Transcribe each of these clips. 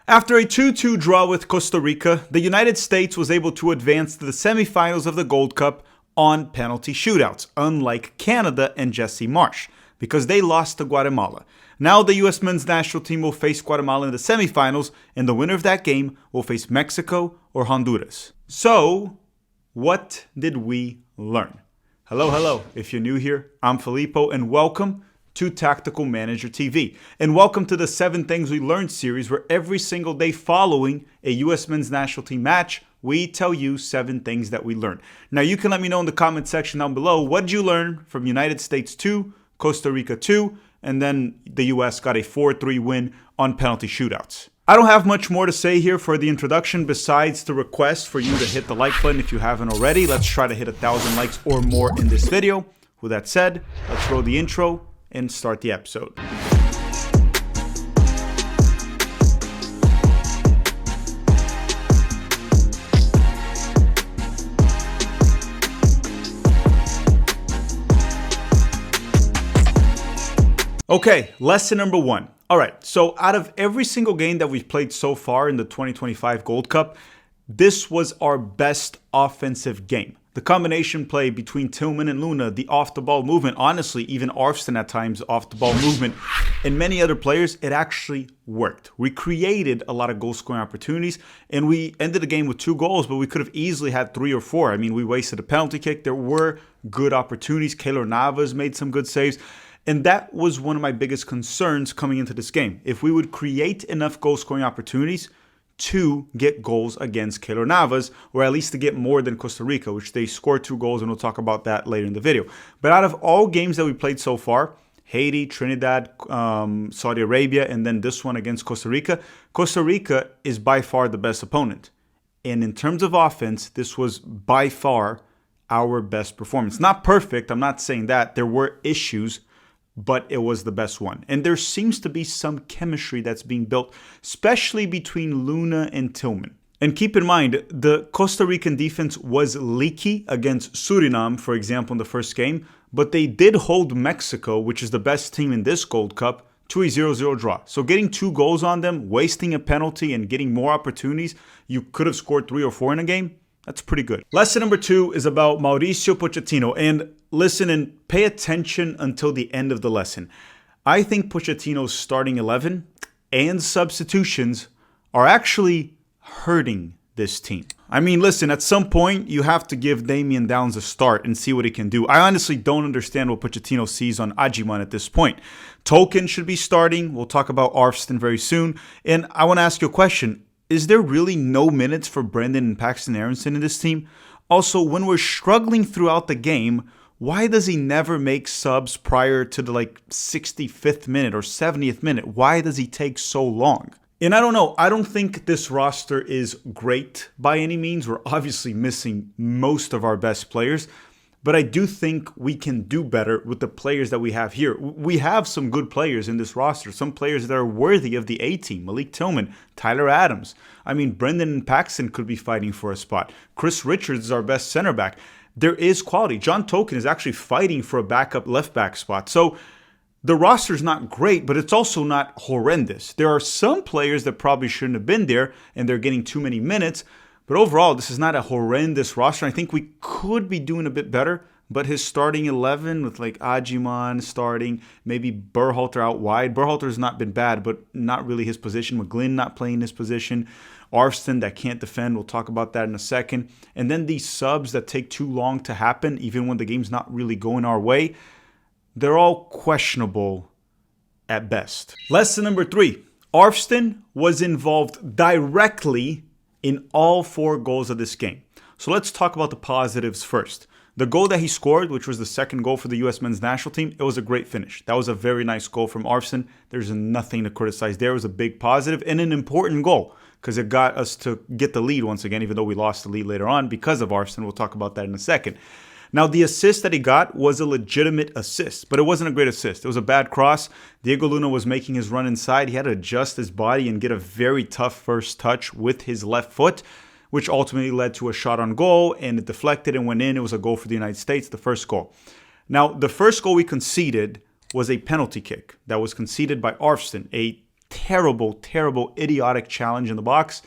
After a 2-2 draw with Costa Rica, the United States was able to advance to the semifinals of the Gold Cup on penalty shootouts, unlike Canada and Jesse Marsh, because they lost to Guatemala. Now the U.S. men's national team will face Guatemala in the semifinals, and the winner of that game will face Mexico or Honduras. So, what did we learn? Hello. If you're new here, I'm Filippo, and welcome to Tactical Manager TV. And welcome to the 7 Things We Learned series, where every single day following a U.S. men's national team match, we tell you 7 things that we learned. Now, you can let me know in the comment section down below, what did you learn from United States 2, Costa Rica 2, and then the U.S. got a 4-3 win on penalty shootouts. I don't have much more to say here for the introduction besides the request for you to hit the like button if you haven't already. Let's try to hit 1,000 likes or more in this video. With that said, let's roll the intro and start the episode. Okay, lesson number 1. All right, so out of every single game that we've played so far in the 2025 Gold Cup, this was our best offensive game. The combination play between Tilman and Luna, the off-the-ball movement, honestly, even Arson at times, off-the-ball movement, and many other players, it actually worked. We created a lot of goal-scoring opportunities, and we ended the game with 2 goals, but we could have easily had 3 or 4. I mean, we wasted a penalty kick. There were good opportunities. Keylor Navas made some good saves, and that was one of my biggest concerns coming into this game. If we would create enough goal-scoring opportunities to get goals against Keylor Navas, or at least to get more than Costa Rica, which they scored 2 goals, and we'll talk about that later in the video. But out of all games that we played so far, Haiti, Trinidad, Saudi Arabia, and then this one against Costa Rica is by far the best opponent. And in terms of offense, this was by far our best performance. Not perfect, I'm not saying that. There were issues, but it was the best one. And there seems to be some chemistry that's being built, especially between Luna and Tilman. And keep in mind, the Costa Rican defense was leaky against Suriname, for example, in the first game, but they did hold Mexico, which is the best team in this Gold Cup, to a 0-0 draw. So getting 2 goals on them, wasting a penalty, and getting more opportunities, you could have scored 3 or 4 in a game. That's pretty good. Lesson number 2 is about Mauricio Pochettino. And listen and pay attention until the end of the lesson. I think Pochettino's starting 11 and substitutions are actually hurting this team. I mean, listen, at some point, you have to give Damian Downs a start and see what he can do. I honestly don't understand what Pochettino sees on Ajiman at this point. Token should be starting. We'll talk about Arson very soon. And I want to ask you a question. Is there really no minutes for Brendan and Paxton Aronson in this team? Also, when we're struggling throughout the game, why does he never make subs prior to the 65th minute or 70th minute? Why does he take so long? And I don't know. I don't think this roster is great by any means. We're obviously missing most of our best players. But I do think we can do better with the players that we have here. We have some good players in this roster. Some players that are worthy of the A-team. Malik Tilman, Tyler Adams. I mean, Brendan and Paxton could be fighting for a spot. Chris Richards is our best center back. There is quality. John Token is actually fighting for a backup left back spot. So the roster is not great, but it's also not horrendous. There are some players that probably shouldn't have been there, and they're getting too many minutes. But overall, this is not a horrendous roster. I think we could be doing a bit better. But his starting 11 with Ajiman starting, maybe Berhalter out wide. Berhalter has not been bad, but not really his position. McGlynn not playing his position. Arson that can't defend. We'll talk about that in a second. And then these subs that take too long to happen, even when the game's not really going our way, they're all questionable at best. Lesson number 3. Arson was involved directly in all 4 goals of this game. So let's talk about the positives first. The goal that he scored, which was the second goal for the U.S. men's national team, it was a great finish. That was a very nice goal from Arson. There's nothing to criticize there. It was a big positive and an important goal because it got us to get the lead once again, even though we lost the lead later on because of Arson. We'll talk about that in a second. Now, the assist that he got was a legitimate assist, but it wasn't a great assist. It was a bad cross. Diego Luna was making his run inside. He had to adjust his body and get a very tough first touch with his left foot, which ultimately led to a shot on goal, and it deflected and went in. It was a goal for the United States, the first goal. Now, the first goal we conceded was a penalty kick that was conceded by Arson, a terrible, terrible, idiotic challenge in the box,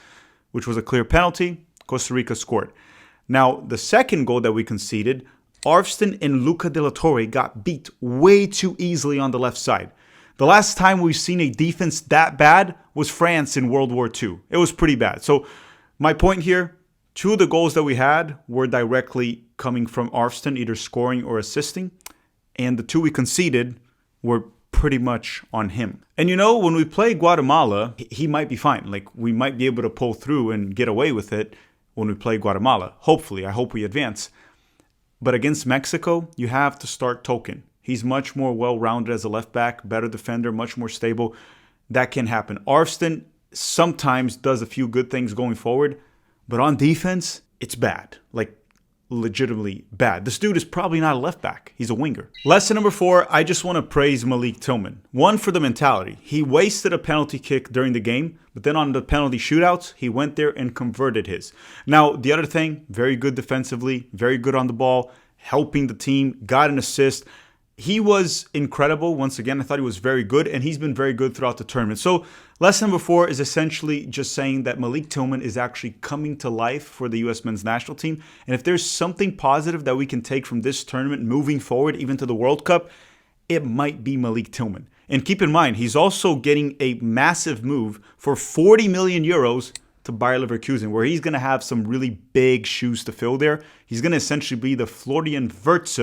which was a clear penalty. Costa Rica scored. Now, the second goal that we conceded, Arson and Luca de la Torre got beat way too easily on the left side. The last time we've seen a defense that bad was France in World War II. It was pretty bad. So my point here, 2 of the goals that we had were directly coming from Arson, either scoring or assisting. And the 2 we conceded were pretty much on him. And you know, when we play Guatemala, he might be fine. Like, we might be able to pull through and get away with it when we play Guatemala. Hopefully, I hope we advance. But against Mexico, you have to start Token. He's much more well-rounded as a left back, better defender, much more stable. That can happen. Arson sometimes does a few good things going forward, but on defense, it's bad. Like, legitimately bad. This dude is probably not a left back. He's a winger. Lesson number 4, I just want to praise Malik Tilman. 1, for the mentality. He wasted a penalty kick during the game, but then on the penalty shootouts, he went there and converted his. Now, the other thing, very good defensively, very good on the ball, helping the team, got an assist. He was incredible. Once again, I thought he was very good, and he's been very good throughout the tournament. So lesson number 4 is essentially just saying that Malik Tilman is actually coming to life for the U.S. men's national team. And if there's something positive that we can take from this tournament moving forward, even to the World Cup, it might be Malik Tilman. And keep in mind, he's also getting a massive move for 40 million euros to Bayer Leverkusen, where he's going to have some really big shoes to fill there. He's going to essentially be the Florian Wirtz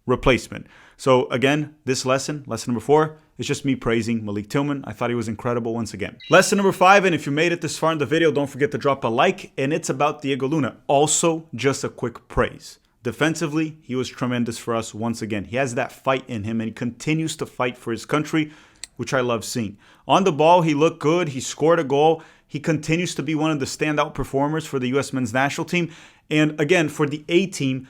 replacement. So again, this lesson number 4, is just me praising Malik Tilman. I thought he was incredible once again. Lesson number 5, and if you made it this far in the video, don't forget to drop a like, and it's about Diego Luna. Also, just a quick praise. Defensively, he was tremendous for us once again. He has that fight in him, and he continues to fight for his country, which I love seeing. On the ball, he looked good. He scored a goal. He continues to be one of the standout performers for the U.S. men's national team. And again, for the A team,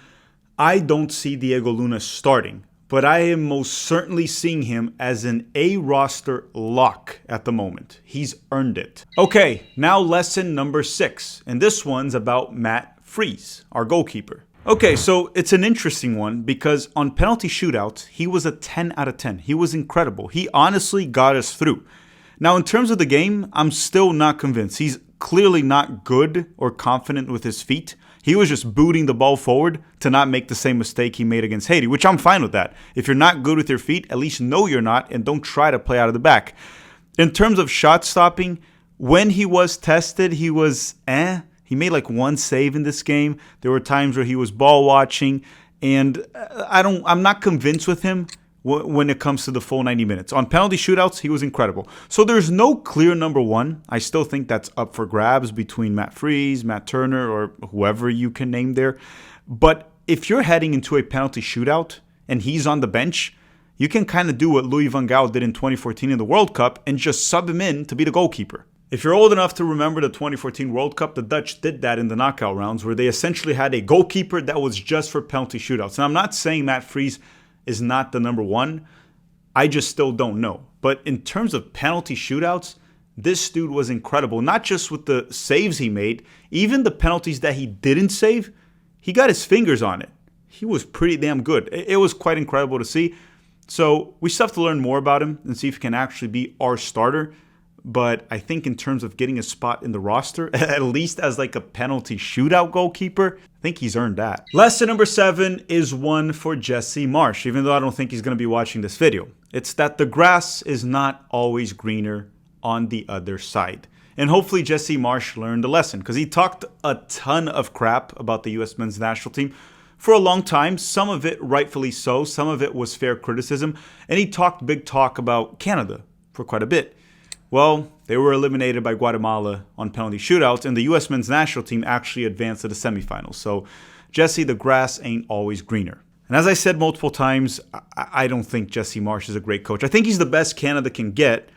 I don't see Diego Luna starting, but I am most certainly seeing him as an A-roster lock at the moment. He's earned it. Okay, now lesson number 6, and this one's about Matt Freese, our goalkeeper. Okay, so it's an interesting one because on penalty shootouts, he was a 10 out of 10. He was incredible. He honestly got us through. Now, in terms of the game, I'm still not convinced. He's clearly not good or confident with his feet. He was just booting the ball forward to not make the same mistake he made against Haiti, which I'm fine with that. If you're not good with your feet, at least know you're not and don't try to play out of the back. In terms of shot stopping, when he was tested, he was He made like 1 save in this game. There were times where he was ball watching, and I'm not convinced with him when it comes to the full 90 minutes. On penalty shootouts, he was incredible. So there's no clear number 1. I still think that's up for grabs between Matt Freese, Matt Turner, or whoever you can name there. But if you're heading into a penalty shootout and he's on the bench, you can kind of do what Louis van Gaal did in 2014 in the World Cup and just sub him in to be the goalkeeper. If you're old enough to remember the 2014 World Cup, the Dutch did that in the knockout rounds where they essentially had a goalkeeper that was just for penalty shootouts. And I'm not saying Matt Freese is not the number 1. I just still don't know. But in terms of penalty shootouts, this dude was incredible. Not just with the saves he made, even the penalties that he didn't save, he got his fingers on it. He was pretty damn good. It was quite incredible to see. So we still have to learn more about him and see if he can actually be our starter. But I think in terms of getting a spot in the roster, at least as like a penalty shootout goalkeeper, I think he's earned that. Lesson number 7 is one for Jesse Marsh, even though I don't think he's going to be watching this video. It's that the grass is not always greener on the other side. And hopefully Jesse Marsh learned a lesson because he talked a ton of crap about the U.S. men's national team for a long time. Some of it rightfully so. Some of it was fair criticism. And he talked big talk about Canada for quite a bit. Well, they were eliminated by Guatemala on penalty shootouts, and the U.S. men's national team actually advanced to the semifinals. So, Jesse, the grass ain't always greener. And as I said multiple times, I don't think Jesse Marsh is a great coach. I think he's the best Canada can get,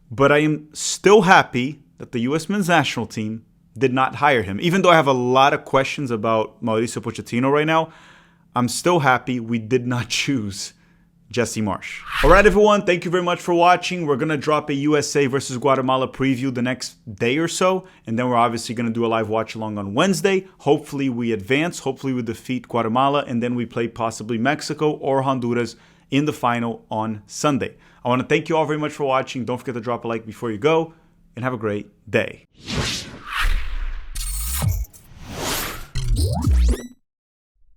but I am still happy that the U.S. men's national team did not hire him. Even though I have a lot of questions about Mauricio Pochettino right now, I'm still happy we did not choose Jesse Marsh. All right, everyone, thank you very much for watching. We're going to drop a USA versus Guatemala preview the next day or so, and then we're obviously going to do a live watch along on Wednesday. Hopefully we advance, hopefully we defeat Guatemala, and then we play possibly Mexico or Honduras in the final on Sunday. I want to thank you all very much for watching. Don't forget to drop a like before you go, and have a great day.